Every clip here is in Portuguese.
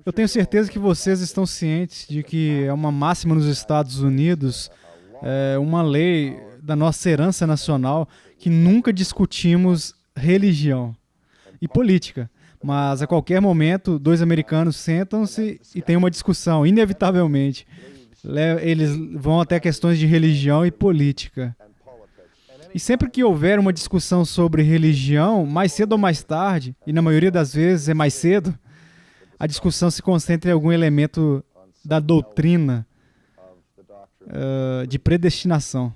Eu tenho certeza que vocês estão cientes de que é uma máxima nos Estados Unidos, é uma lei da nossa herança nacional, que nunca discutimos religião e política. Mas a qualquer momento, dois americanos sentam-se e têm uma discussão, inevitavelmente. Eles vão até questões de religião e política. E sempre que houver uma discussão sobre religião, mais cedo ou mais tarde, e na maioria das vezes é mais cedo, a discussão se concentra em algum elemento da doutrina de predestinação.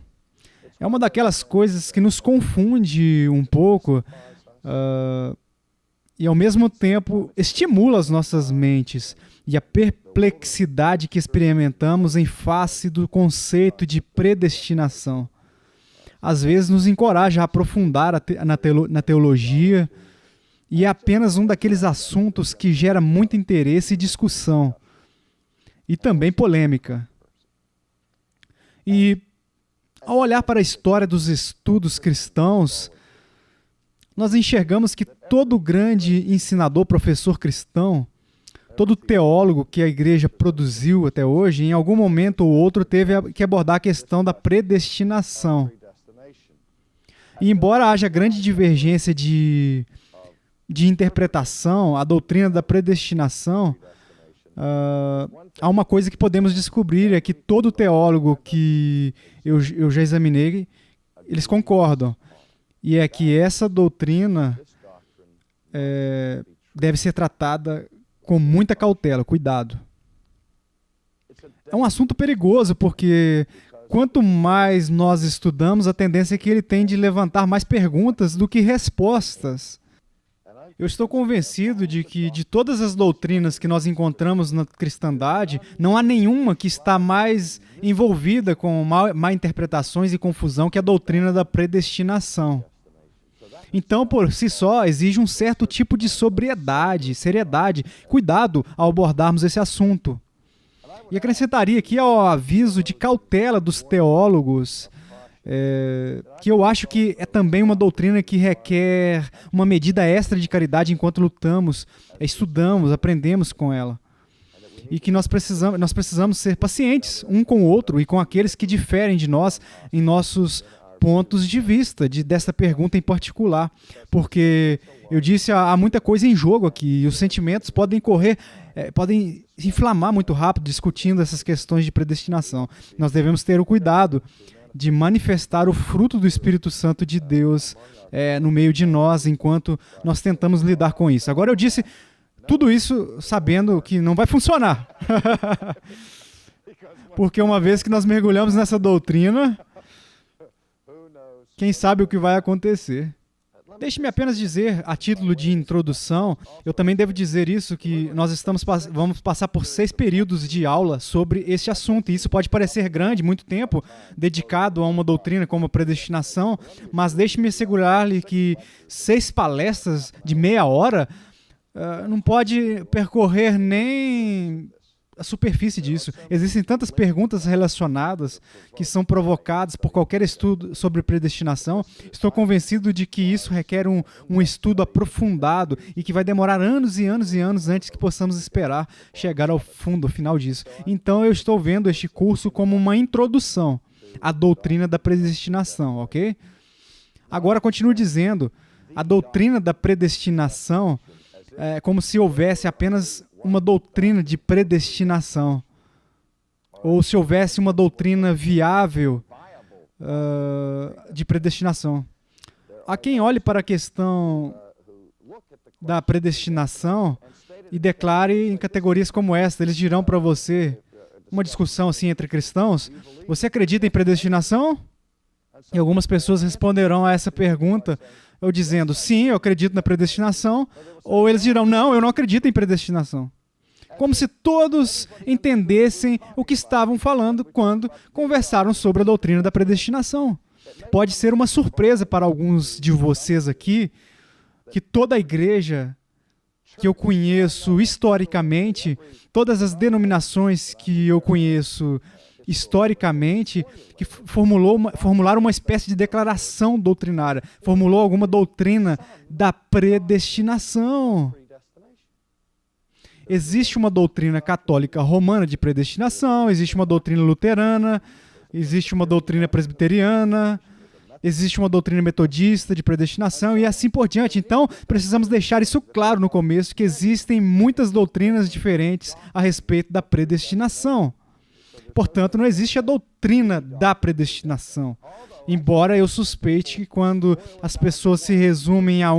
É uma daquelas coisas que nos confunde um pouco e, ao mesmo tempo, estimula as nossas mentes e a perplexidade que experimentamos em face do conceito de predestinação. Às vezes nos encoraja a aprofundar na teologia, e é apenas um daqueles assuntos que gera muito interesse e discussão, e também polêmica. E, ao olhar para a história dos estudos cristãos, nós enxergamos que todo grande ensinador, professor cristão, todo teólogo que a igreja produziu até hoje, em algum momento ou outro teve que abordar a questão da predestinação. E embora haja grande divergência de interpretação, a doutrina da predestinação, há uma coisa que podemos descobrir, é que todo teólogo que eu já examinei, eles concordam. E é que essa doutrina deve ser tratada com muita cautela, cuidado. É um assunto perigoso, porque quanto mais nós estudamos, a tendência é que ele tende a levantar mais perguntas do que respostas. Eu estou convencido de que, de todas as doutrinas que nós encontramos na cristandade, não há nenhuma que está mais envolvida com má interpretações e confusão que a doutrina da predestinação. Então, por si só, exige um certo tipo de sobriedade, seriedade, cuidado ao abordarmos esse assunto. E acrescentaria aqui ao aviso de cautela dos teólogos, que eu acho que é também uma doutrina que requer uma medida extra de caridade enquanto lutamos, estudamos, aprendemos com ela. E que nós precisamos ser pacientes um com o outro e com aqueles que diferem de nós em nossos pontos de vista dessa pergunta em particular. Porque eu disse, há muita coisa em jogo aqui e os sentimentos podem podem se inflamar muito rápido discutindo essas questões de predestinação. Nós devemos ter o cuidado de manifestar o fruto do Espírito Santo de Deus no meio de nós, enquanto nós tentamos lidar com isso. Agora, eu disse tudo isso sabendo que não vai funcionar. Porque uma vez que nós mergulhamos nessa doutrina, quem sabe o que vai acontecer. Deixe-me apenas dizer, a título de introdução, eu também devo dizer isso, que nós vamos passar por 6 períodos de aula sobre este assunto, e isso pode parecer grande, muito tempo dedicado a uma doutrina como a predestinação, mas deixe-me assegurar-lhe que 6 palestras de meia hora não pode percorrer nem a superfície disso. Existem tantas perguntas relacionadas que são provocadas por qualquer estudo sobre predestinação. Estou convencido de que isso requer um estudo aprofundado e que vai demorar anos e anos e anos antes que possamos esperar chegar ao fundo, ao final disso. Então eu estou vendo este curso como uma introdução à doutrina da predestinação, ok? Agora continuo dizendo, a doutrina da predestinação é como se houvesse apenas uma doutrina de predestinação, ou se houvesse uma doutrina viável de predestinação. Há quem olhe para a questão da predestinação e declare em categorias como esta. Eles dirão para você, uma discussão assim entre cristãos, você acredita em predestinação? E algumas pessoas responderão a essa pergunta ou dizendo, sim, eu acredito na predestinação, ou eles dirão, não, eu não acredito em predestinação. Como se todos entendessem o que estavam falando quando conversaram sobre a doutrina da predestinação. Pode ser uma surpresa para alguns de vocês aqui, que toda a igreja que eu conheço historicamente, todas as denominações que eu conheço historicamente, que formularam uma espécie de declaração doutrinária, formulou alguma doutrina da predestinação. existe uma doutrina católica romana de predestinação, existe uma doutrina luterana, existe uma doutrina presbiteriana, existe uma doutrina metodista de predestinação e assim por diante. Então, precisamos deixar isso claro no começo, que existem muitas doutrinas diferentes a respeito da predestinação. Portanto, não existe a doutrina da predestinação. Embora eu suspeite que quando as pessoas se resumem a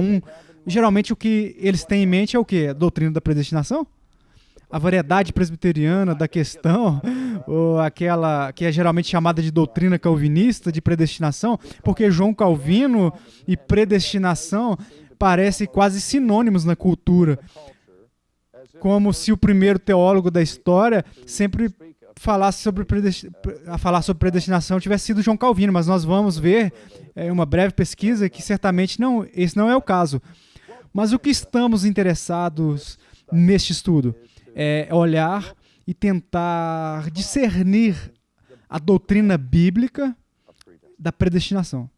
geralmente o que eles têm em mente é o quê? A doutrina da predestinação? A variedade presbiteriana da questão, ou aquela que é geralmente chamada de doutrina calvinista de predestinação, porque João Calvino e predestinação parecem quase sinônimos na cultura, como se o primeiro teólogo da história sempre falasse sobre predestinação tivesse sido João Calvino, mas nós vamos ver em uma breve pesquisa que certamente esse não é o caso. Mas o que estamos interessados neste estudo é olhar e tentar discernir a doutrina bíblica da predestinação,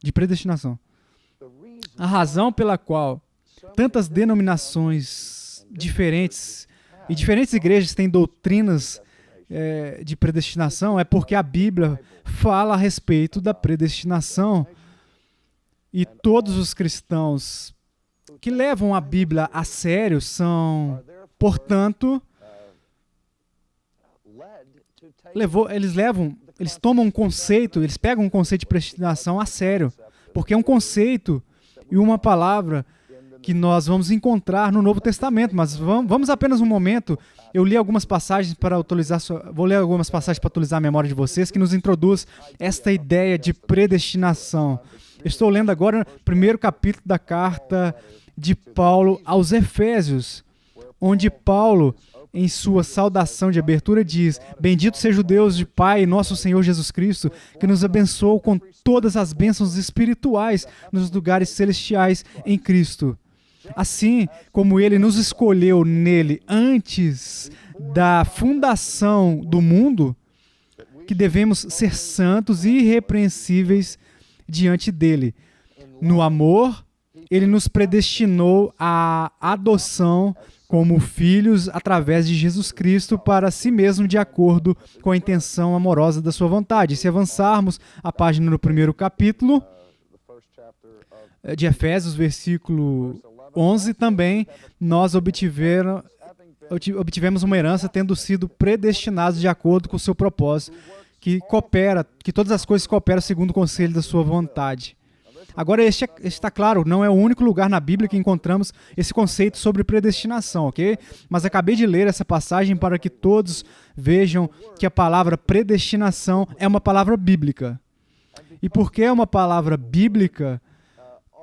de predestinação. A razão pela qual tantas denominações diferentes e diferentes igrejas têm doutrinas de predestinação é porque a Bíblia fala a respeito da predestinação e todos os cristãos que levam a Bíblia a sério são, portanto, eles tomam um conceito, eles pegam um conceito de predestinação a sério, porque é um conceito e uma palavra que nós vamos encontrar no Novo Testamento, mas vamos apenas um momento. Eu li algumas passagens vou ler algumas passagens para atualizar a memória de vocês, que nos introduz esta ideia de predestinação. Eu estou lendo agora o primeiro capítulo da carta de Paulo aos Efésios, onde Paulo, em sua saudação de abertura, diz: Bendito seja o Deus de Pai, nosso Senhor Jesus Cristo, que nos abençoou com todas as bênçãos espirituais nos lugares celestiais em Cristo. Assim como Ele nos escolheu nele antes da fundação do mundo, que devemos ser santos e irrepreensíveis diante dele. No amor, Ele nos predestinou à adoção como filhos através de Jesus Cristo para si mesmo, de acordo com a intenção amorosa da sua vontade. Se avançarmos a página no primeiro capítulo de Efésios, versículo 11, também nós obtivemos uma herança tendo sido predestinados de acordo com o seu propósito, que todas as coisas cooperam segundo o conselho da sua vontade. Agora, este está claro, não é o único lugar na Bíblia que encontramos esse conceito sobre predestinação, ok? Mas acabei de ler essa passagem para que todos vejam que a palavra predestinação é uma palavra bíblica. E porque é uma palavra bíblica,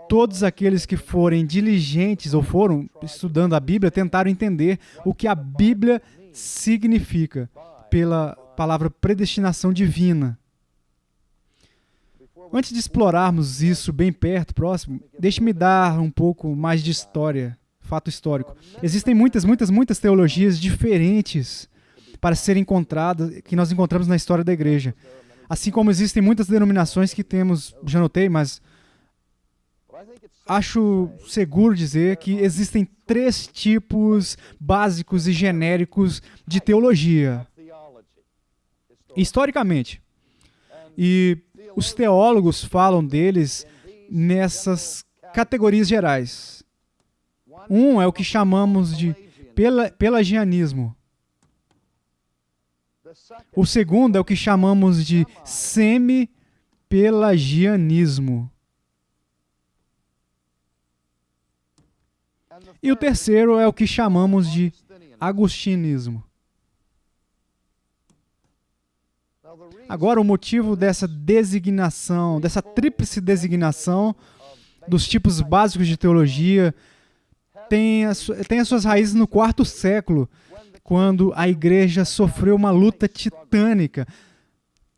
todos aqueles que forem diligentes ou foram estudando a Bíblia tentaram entender o que a Bíblia significa pela palavra predestinação divina. Antes de explorarmos isso bem perto, próximo, deixe-me dar um pouco mais de história, fato histórico. Existem muitas teologias diferentes para serem encontradas, que nós encontramos na história da igreja. Assim como existem muitas denominações que temos, já notei, mas acho seguro dizer que existem 3 tipos básicos e genéricos de teologia, historicamente. E os teólogos falam deles nessas categorias gerais. Um é o que chamamos de pelagianismo. O segundo é o que chamamos de semi-pelagianismo. E o terceiro é o que chamamos de agostinismo. Agora, o motivo dessa designação, dessa tríplice designação dos tipos básicos de teologia tem as suas raízes no 4º século, quando a igreja sofreu uma luta titânica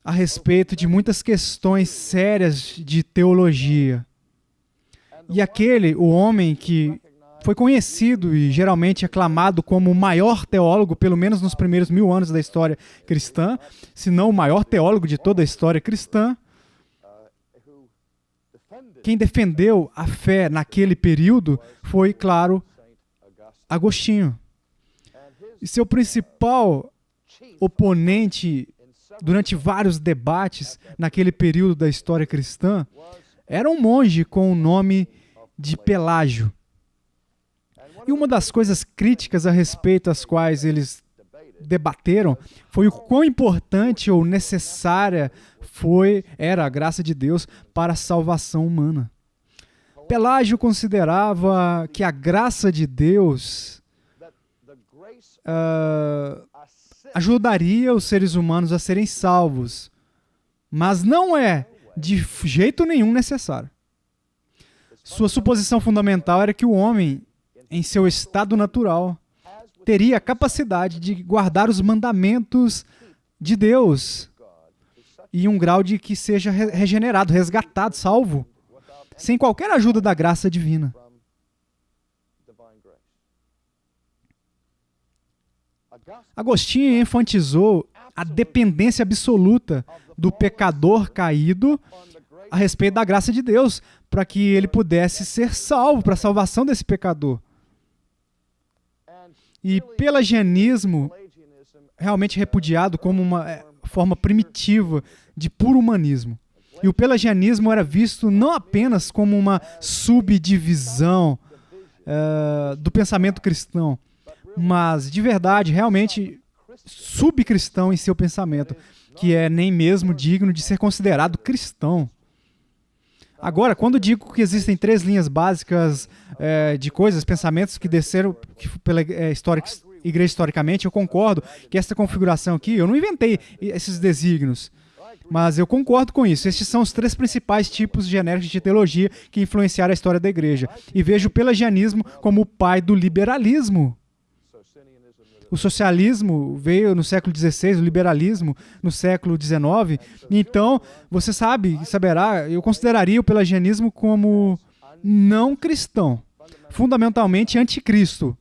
a respeito de muitas questões sérias de teologia. E o homem que foi conhecido e geralmente aclamado como o maior teólogo, pelo menos nos primeiros 1000 anos da história cristã, se não o maior teólogo de toda a história cristã, quem defendeu a fé naquele período foi, claro, Agostinho. E seu principal oponente durante vários debates naquele período da história cristã era um monge com o nome de Pelágio. E uma das coisas críticas a respeito às quais eles debateram foi o quão importante ou necessária era a graça de Deus para a salvação humana. Pelágio considerava que a graça de Deus ajudaria os seres humanos a serem salvos, mas não é de jeito nenhum necessário. Sua suposição fundamental era que o homem, em seu estado natural, teria a capacidade de guardar os mandamentos de Deus e um grau de que seja regenerado, resgatado, salvo, sem qualquer ajuda da graça divina. Agostinho enfatizou a dependência absoluta do pecador caído a respeito da graça de Deus, para que ele pudesse ser salvo, para a salvação desse pecador. E pelagianismo, realmente repudiado como uma forma primitiva de puro humanismo. E o pelagianismo era visto não apenas como uma subdivisão do pensamento cristão, mas de verdade, realmente subcristão em seu pensamento, que é nem mesmo digno de ser considerado cristão. Agora, quando digo que existem 3 linhas básicas de coisas, pensamentos que desceram pela igreja historicamente, eu concordo que essa configuração aqui, eu não inventei esses desígnios, mas eu concordo com isso. Estes são os 3 principais tipos genéricos de teologia que influenciaram a história da igreja. E vejo o pelagianismo como o pai do liberalismo. O socialismo veio no século XVI, o liberalismo no século XIX. Então, você saberá, eu consideraria o pelagianismo como não cristão, fundamentalmente anticristo.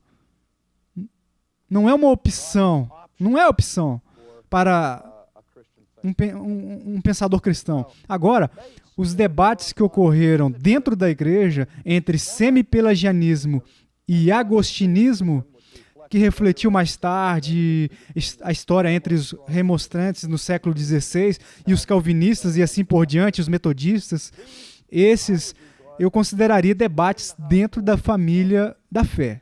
Não é uma opção, não é opção para um pensador cristão. Agora, os debates que ocorreram dentro da igreja entre semi-pelagianismo e agostinismo, que refletiu mais tarde a história entre os remonstrantes no século XVI e os calvinistas e assim por diante, os metodistas, esses eu consideraria debates dentro da família da fé.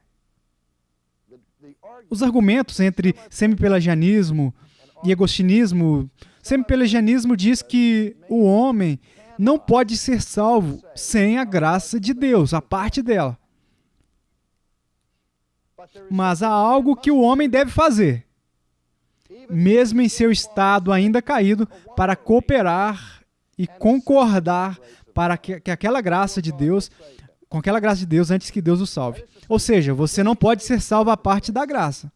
Os argumentos entre semi-pelagianismo e agostinismo, semi-pelagianismo diz que o homem não pode ser salvo sem a graça de Deus, a parte dela. Mas há algo que o homem deve fazer, mesmo em seu estado ainda caído, para cooperar e concordar para que aquela graça de Deus, com aquela graça de Deus antes que Deus o salve. Ou seja, você não pode ser salvo à parte da graça.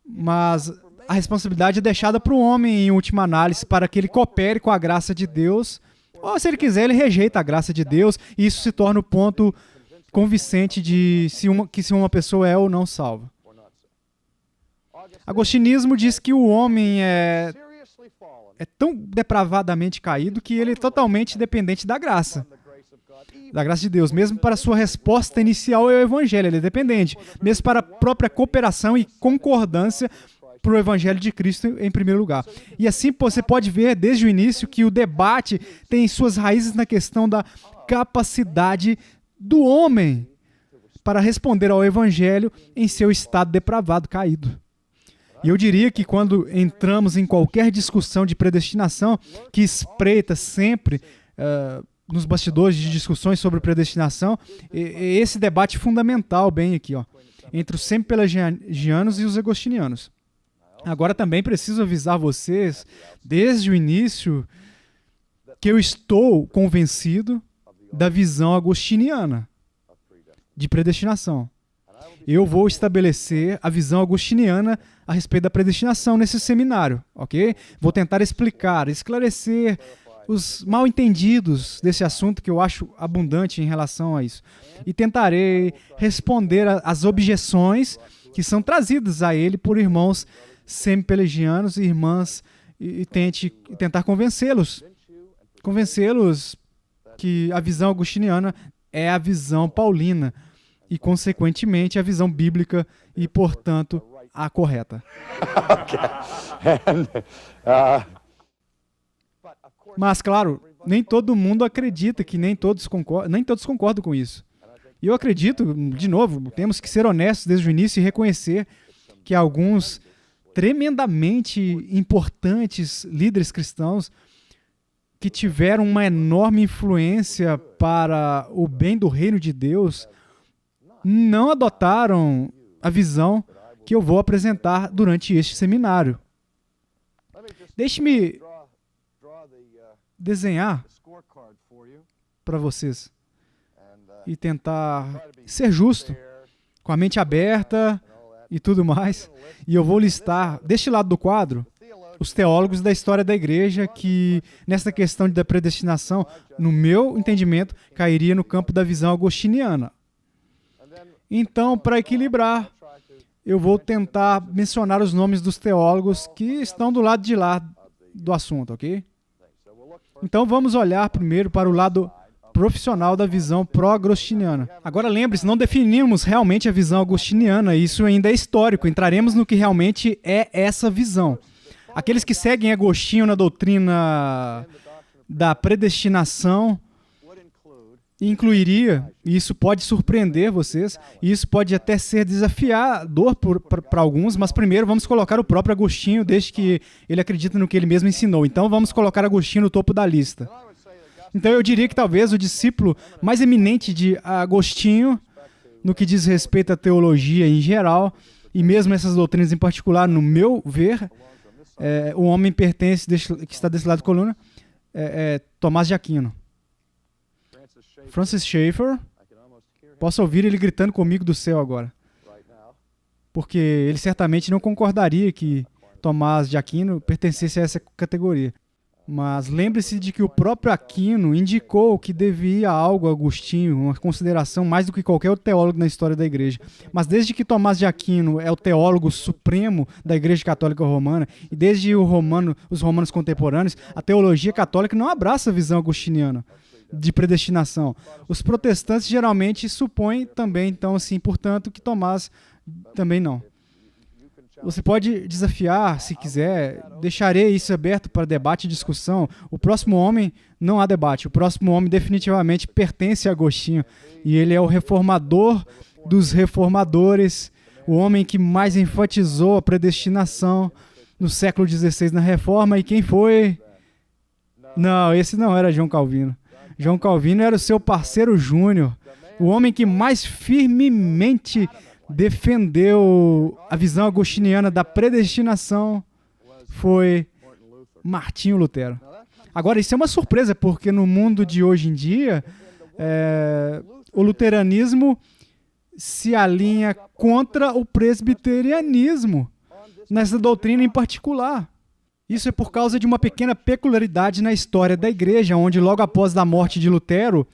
Mas a responsabilidade é deixada para o homem, em última análise, para que ele coopere com a graça de Deus, ou se ele quiser, ele rejeita a graça de Deus, e isso se torna o ponto convincente de se uma pessoa é ou não salva. Agostinismo diz que o homem é tão depravadamente caído que ele é totalmente dependente da graça de Deus. Mesmo para sua resposta inicial ao Evangelho, ele é dependente. Mesmo para a própria cooperação e concordância para o Evangelho de Cristo em primeiro lugar. E assim você pode ver desde o início que o debate tem suas raízes na questão da capacidade do homem para responder ao Evangelho em seu estado depravado, caído. E eu diria que quando entramos em qualquer discussão de predestinação, que espreita sempre nos bastidores de discussões sobre predestinação, esse debate fundamental bem aqui, entre os semi-pelagianos e os agostinianos. Agora também preciso avisar vocês, desde o início, que eu estou convencido da visão agostiniana de predestinação. Eu vou estabelecer a visão agostiniana a respeito da predestinação nesse seminário, ok? Vou tentar explicar, esclarecer os mal-entendidos desse assunto que eu acho abundante em relação a isso. E tentarei responder às objeções que são trazidas a ele por irmãos semi-pelagianos e irmãs e tentar convencê-los que a visão agostiniana é a visão paulina e, consequentemente, a visão bíblica e, portanto, a correta. Mas, claro, nem todo mundo acredita que nem todos concordam com isso. E eu acredito, de novo, temos que ser honestos desde o início e reconhecer que alguns tremendamente importantes líderes cristãos que tiveram uma enorme influência para o bem do reino de Deus não adotaram a visão que eu vou apresentar durante este seminário. Deixe-me desenhar para vocês e tentar ser justo, com a mente aberta e tudo mais. E eu vou listar, deste lado do quadro, os teólogos da história da igreja que, nessa questão da predestinação, no meu entendimento, cairia no campo da visão agostiniana. Então, para equilibrar, eu vou tentar mencionar os nomes dos teólogos que estão do lado de lá do assunto, ok? Então, vamos olhar primeiro para o lado profissional da visão pró-agostiniana. Agora, lembre-se, não definimos realmente a visão agostiniana, isso ainda é histórico. Entraremos no que realmente é essa visão. Aqueles que seguem Agostinho na doutrina da predestinação incluiria, e isso pode surpreender vocês, e isso pode até ser desafiador para alguns, mas primeiro vamos colocar o próprio Agostinho, desde que ele acredita no que ele mesmo ensinou. Então vamos colocar Agostinho no topo da lista. Então eu diria que talvez o discípulo mais eminente de Agostinho, no que diz respeito à teologia em geral, e mesmo essas doutrinas em particular, no meu ver, o homem pertence, que está desse lado da coluna, Tomás de Aquino. Francis Schaeffer, posso ouvir ele gritando comigo do céu agora, porque ele certamente não concordaria que Tomás de Aquino pertencesse a essa categoria. Mas lembre-se de que o próprio Aquino indicou que devia algo a Agostinho, uma consideração mais do que qualquer outro teólogo na história da igreja. Mas desde que Tomás de Aquino é o teólogo supremo da Igreja Católica Romana, e desde os romanos contemporâneos, a teologia católica não abraça a visão agostiniana de predestinação. Os protestantes geralmente supõem também, então, assim, portanto, que Tomás também não. Você pode desafiar, se quiser, deixarei isso aberto para debate e discussão. O próximo homem, não há debate, o próximo homem definitivamente pertence a Agostinho, e ele é o reformador dos reformadores, o homem que mais enfatizou a predestinação no século XVI na Reforma. E quem foi? Não, esse não era João Calvino. João Calvino era o seu parceiro júnior, o homem que mais firmemente defendeu a visão agostiniana da predestinação foi Martinho Lutero. Agora, isso é uma surpresa, porque no mundo de hoje em dia, o luteranismo se alinha contra o presbiterianismo, nessa doutrina em particular. Isso é por causa de uma pequena peculiaridade na história da igreja, onde logo após a morte de Lutero,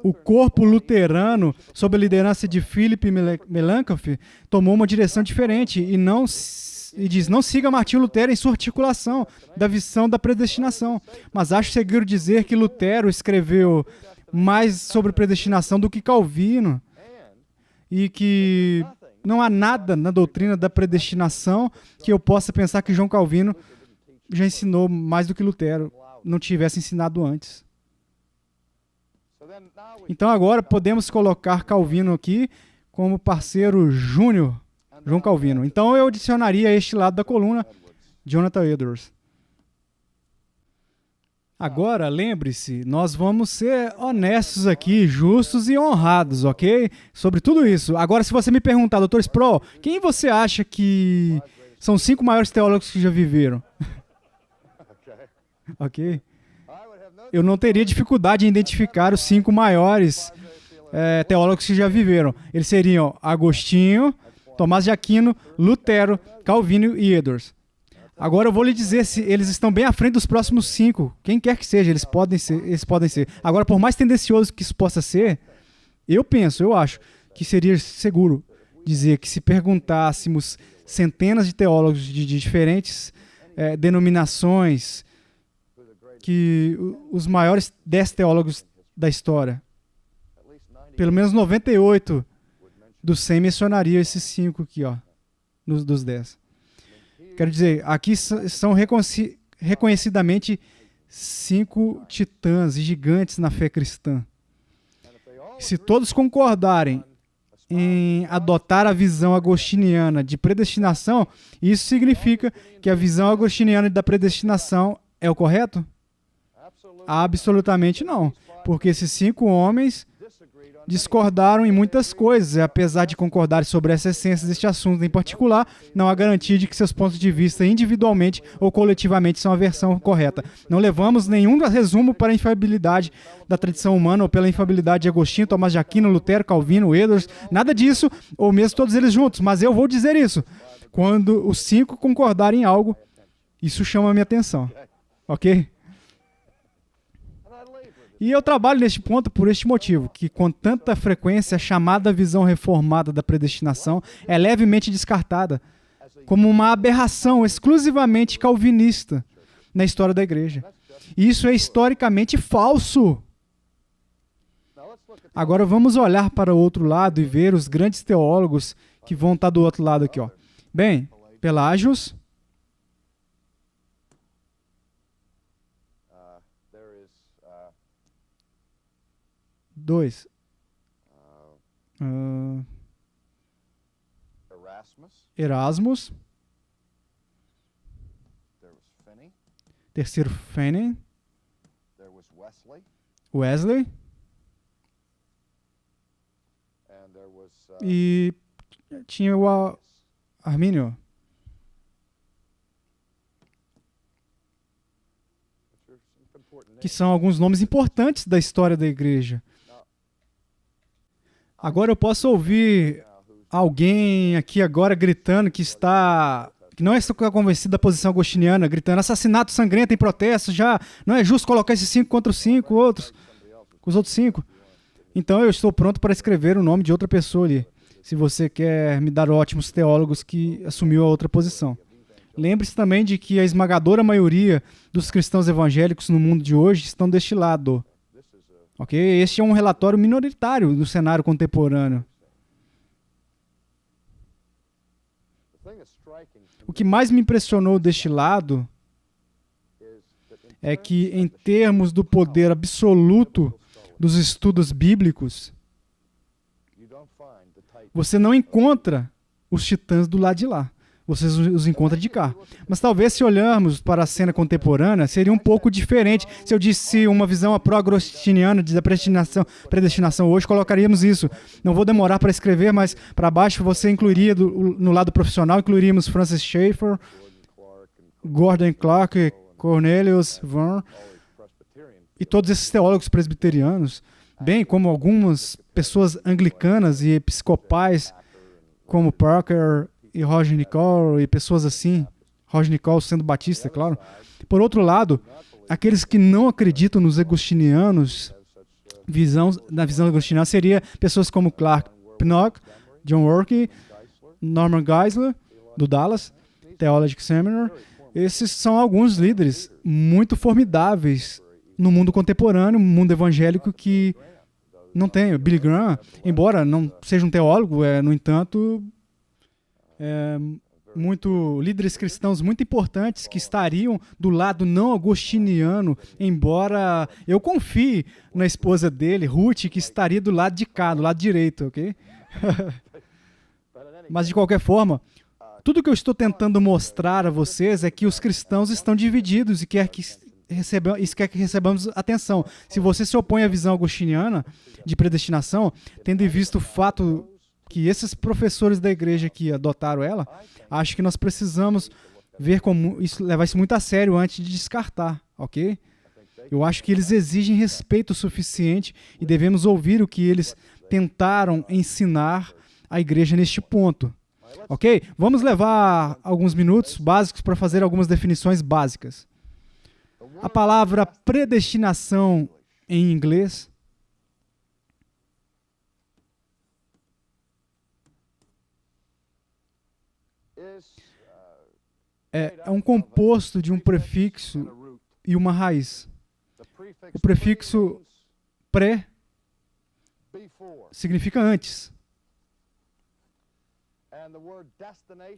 o corpo luterano, sob a liderança de Philipp Melanchthon, tomou uma direção diferente e diz: não siga Martinho Lutero em sua articulação da visão da predestinação. Mas acho seguro dizer que Lutero escreveu mais sobre predestinação do que Calvino, e que não há nada na doutrina da predestinação que eu possa pensar que João Calvino já ensinou mais do que Lutero não tivesse ensinado antes. Então agora podemos colocar Calvino aqui como parceiro júnior, João Calvino. Então eu adicionaria a este lado da coluna Jonathan Edwards. Agora, lembre-se, nós vamos ser honestos aqui, justos e honrados, ok? Sobre tudo isso. Agora, se você me perguntar, Dr. Sproul, quem você acha que são os 5 maiores teólogos que já viveram? Ok? Eu não teria dificuldade em identificar os 5 maiores teólogos que já viveram. Eles seriam Agostinho, Tomás de Aquino, Lutero, Calvino e Edwards. Agora eu vou lhe dizer se eles estão bem à frente dos próximos 5. Quem quer que seja, eles podem ser. Agora, por mais tendencioso que isso possa ser, eu acho que seria seguro dizer que se perguntássemos centenas de teólogos de diferentes denominações, que os maiores 10 teólogos da história, pelo menos 98, dos 100 mencionaria esses 5 aqui, ó, dos 10. Quero dizer, aqui são reconhecidamente 5 titãs e gigantes na fé cristã. Se todos concordarem em adotar a visão agostiniana de predestinação, isso significa que a visão agostiniana da predestinação é o correto? Absolutamente não, porque esses 5 homens discordaram em muitas coisas, e apesar de concordarem sobre essa essência deste assunto em particular, não há garantia de que seus pontos de vista individualmente ou coletivamente são a versão correta. Não levamos nenhum resumo para a infalibilidade da tradição humana ou pela infalibilidade de Agostinho, Tomás de Aquino, Lutero, Calvino, Edwards, nada disso, ou mesmo todos eles juntos, mas eu vou dizer isso. Quando os 5 concordarem em algo, isso chama a minha atenção, ok? E eu trabalho neste ponto por este motivo, que com tanta frequência a chamada visão reformada da predestinação é levemente descartada como uma aberração exclusivamente calvinista na história da igreja. E isso é historicamente falso. Agora vamos olhar para o outro lado e ver os grandes teólogos que vão estar do outro lado aqui, ó. Bem, Pelágios, 2. Erasmus. Terceiro, Finney. Wesley. E tinha o Armínio. Que são alguns nomes importantes da história da igreja. Agora eu posso ouvir alguém aqui agora gritando que não está convencido da posição agostiniana, gritando assassinato sangrento em protesto, já não é justo colocar esses 5 contra os 5 outros, com os outros 5. Então eu estou pronto para escrever o nome de outra pessoa ali, se você quer me dar ótimos teólogos que assumiu a outra posição. Lembre-se também de que a esmagadora maioria dos cristãos evangélicos no mundo de hoje estão deste lado. Ok? Este é um relatório minoritário do cenário contemporâneo. O que mais me impressionou deste lado é que, em termos do poder absoluto dos estudos bíblicos, você não encontra os titãs do lado de lá. Você os encontra de cá. Mas talvez, se olharmos para a cena contemporânea, seria um pouco diferente. Se eu disse uma visão pró-agostiniana da predestinação hoje, colocaríamos isso. Não vou demorar para escrever, mas para baixo você incluiria, no lado profissional, incluiríamos Francis Schaeffer, Gordon Clark, Cornelius Van, e todos esses teólogos presbiterianos, bem como algumas pessoas anglicanas e episcopais, como Parker e Roger Nicole, e pessoas assim, Roger Nicole sendo batista, claro. Por outro lado, aqueles que não acreditam nos agostinianos, na visão agostiniana, seria pessoas como Clark Pinnock, John Workey, Norman Geisler, do Dallas Theological Seminar. Esses são alguns líderes muito formidáveis no mundo contemporâneo, no mundo evangélico, que não tem. Billy Graham, embora não seja um teólogo, no entanto, líderes cristãos muito importantes que estariam do lado não agostiniano, embora eu confie na esposa dele, Ruth, que estaria do lado de cá, do lado direito, ok? Mas, de qualquer forma, tudo que eu estou tentando mostrar a vocês é que os cristãos estão divididos e quer que recebamos atenção. Se você se opõe à visão agostiniana de predestinação, tendo em vista o fato que esses professores da igreja que adotaram ela, acho que nós precisamos levar isso muito a sério antes de descartar, ok? Eu acho que eles exigem respeito suficiente e devemos ouvir o que eles tentaram ensinar à igreja neste ponto, ok? Vamos levar alguns minutos básicos para fazer algumas definições básicas. A palavra predestinação em inglês é um composto de um prefixo e uma raiz. O prefixo pré significa antes.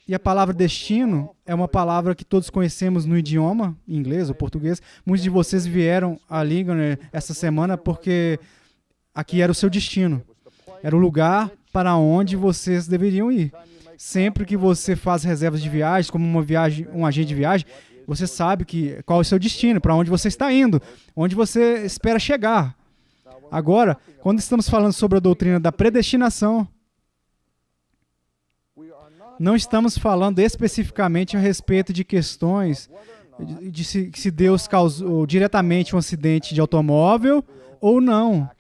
E a palavra destino é uma palavra que todos conhecemos no idioma, em inglês ou português. Muitos de vocês vieram a Ligonier essa semana porque aqui era o seu destino. Era o lugar para onde vocês deveriam ir. Sempre que você faz reservas de viagem, como um agente de viagem, você sabe qual é o seu destino, para onde você está indo, onde você espera chegar. Agora, quando estamos falando sobre a doutrina da predestinação, não estamos falando especificamente a respeito de questões de se Deus causou diretamente um acidente de automóvel ou não.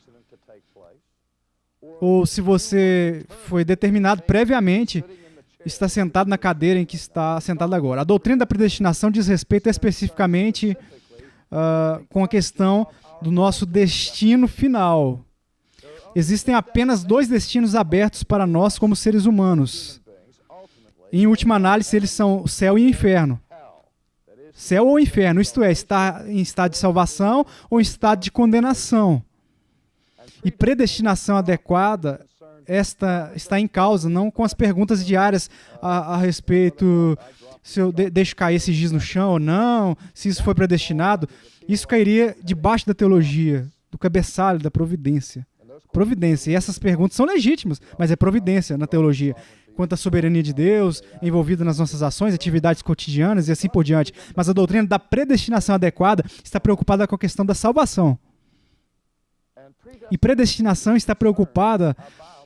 Ou se você foi determinado previamente, está sentado na cadeira em que está sentado agora. A doutrina da predestinação diz respeito especificamente com a questão do nosso destino final. Existem apenas 2 destinos abertos para nós como seres humanos. Em última análise, eles são o céu e o inferno. Céu ou inferno, isto é, estar em estado de salvação ou em estado de condenação. E predestinação adequada, esta está em causa, não com as perguntas diárias a respeito se eu deixo cair esse giz no chão ou não, se isso foi predestinado. Isso cairia debaixo da teologia, do cabeçalho da providência. Providência. E essas perguntas são legítimas, mas é providência na teologia. Quanto à soberania de Deus, envolvida nas nossas ações, atividades cotidianas e assim por diante. Mas a doutrina da predestinação adequada está preocupada com a questão da salvação. E predestinação está preocupada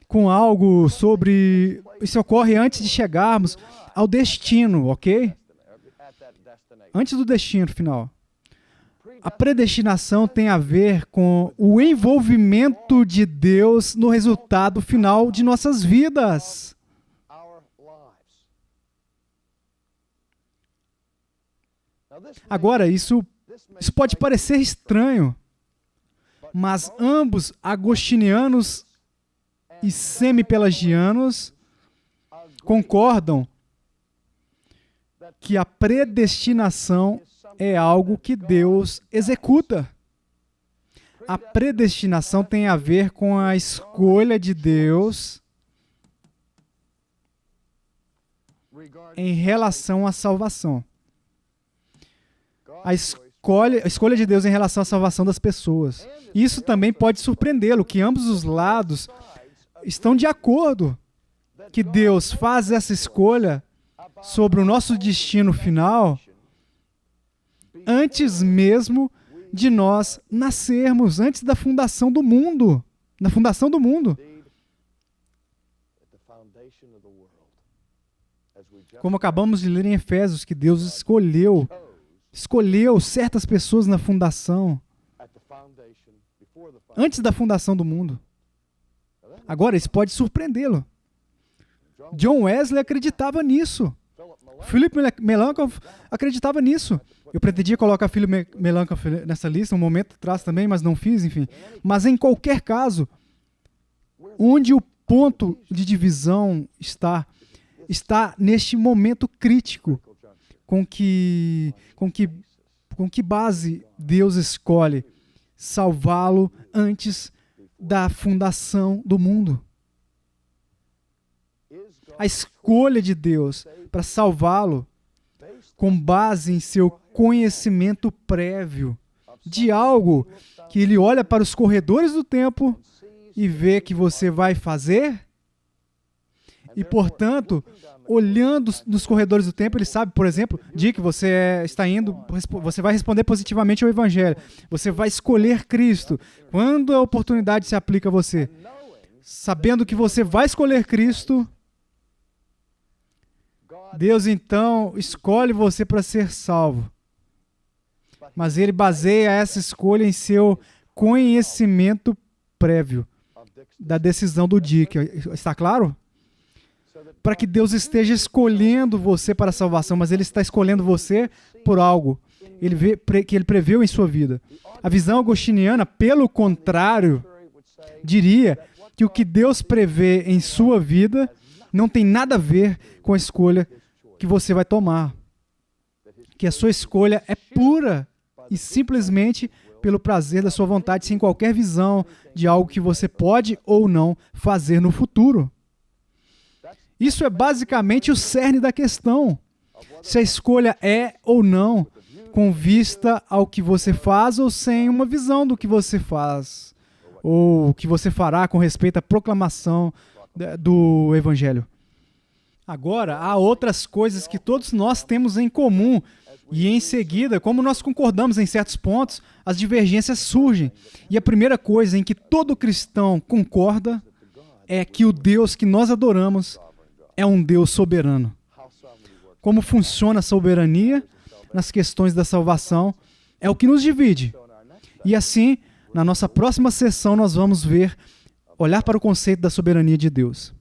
com algo sobre... Isso ocorre antes de chegarmos ao destino, ok? Antes do destino final. A predestinação tem a ver com o envolvimento de Deus no resultado final de nossas vidas. Agora, isso pode parecer estranho, mas ambos, agostinianos e semi-pelagianos, concordam que a predestinação é algo que Deus executa. A predestinação tem a ver com a escolha de Deus em relação à salvação. A escolha de Deus em relação à salvação das pessoas. Isso também pode surpreendê-lo, que ambos os lados estão de acordo que Deus faz essa escolha sobre o nosso destino final antes mesmo de nós nascermos, antes da fundação do mundo. Na fundação do mundo. Como acabamos de ler em Efésios, que Deus escolheu certas pessoas na fundação, antes da fundação do mundo. Agora, isso pode surpreendê-lo. John Wesley acreditava nisso. Philip Melanchthon acreditava nisso. Eu pretendia colocar Philip Melanchthon nessa lista um momento atrás também, mas não fiz, enfim. Mas em qualquer caso, onde o ponto de divisão está neste momento crítico com que base Deus escolhe salvá-lo antes da fundação do mundo. A escolha de Deus para salvá-lo com base em seu conhecimento prévio de algo que ele olha para os corredores do tempo e vê que você vai fazer e, portanto, olhando nos corredores do tempo, ele sabe, por exemplo, Dick, você está indo, você vai responder positivamente ao Evangelho, você vai escolher Cristo. Quando a oportunidade se aplica a você, sabendo que você vai escolher Cristo, Deus então escolhe você para ser salvo. Mas ele baseia essa escolha em seu conhecimento prévio da decisão do Dick. Está claro? Para que Deus esteja escolhendo você para a salvação, mas ele está escolhendo você por algo que ele preveu em sua vida. A visão agostiniana, pelo contrário, diria que o que Deus prevê em sua vida não tem nada a ver com a escolha que você vai tomar. Que a sua escolha é pura e simplesmente pelo prazer da sua vontade, sem qualquer visão de algo que você pode ou não fazer no futuro. Isso é basicamente o cerne da questão. Se a escolha é ou não com vista ao que você faz ou sem uma visão do que você faz, ou o que você fará com respeito à proclamação do Evangelho. Agora, há outras coisas que todos nós temos em comum e em seguida, como nós concordamos em certos pontos, as divergências surgem. E a primeira coisa em que todo cristão concorda é que o Deus que nós adoramos é um Deus soberano. Como funciona a soberania nas questões da salvação é o que nos divide. E assim, na nossa próxima sessão, nós vamos olhar para o conceito da soberania de Deus.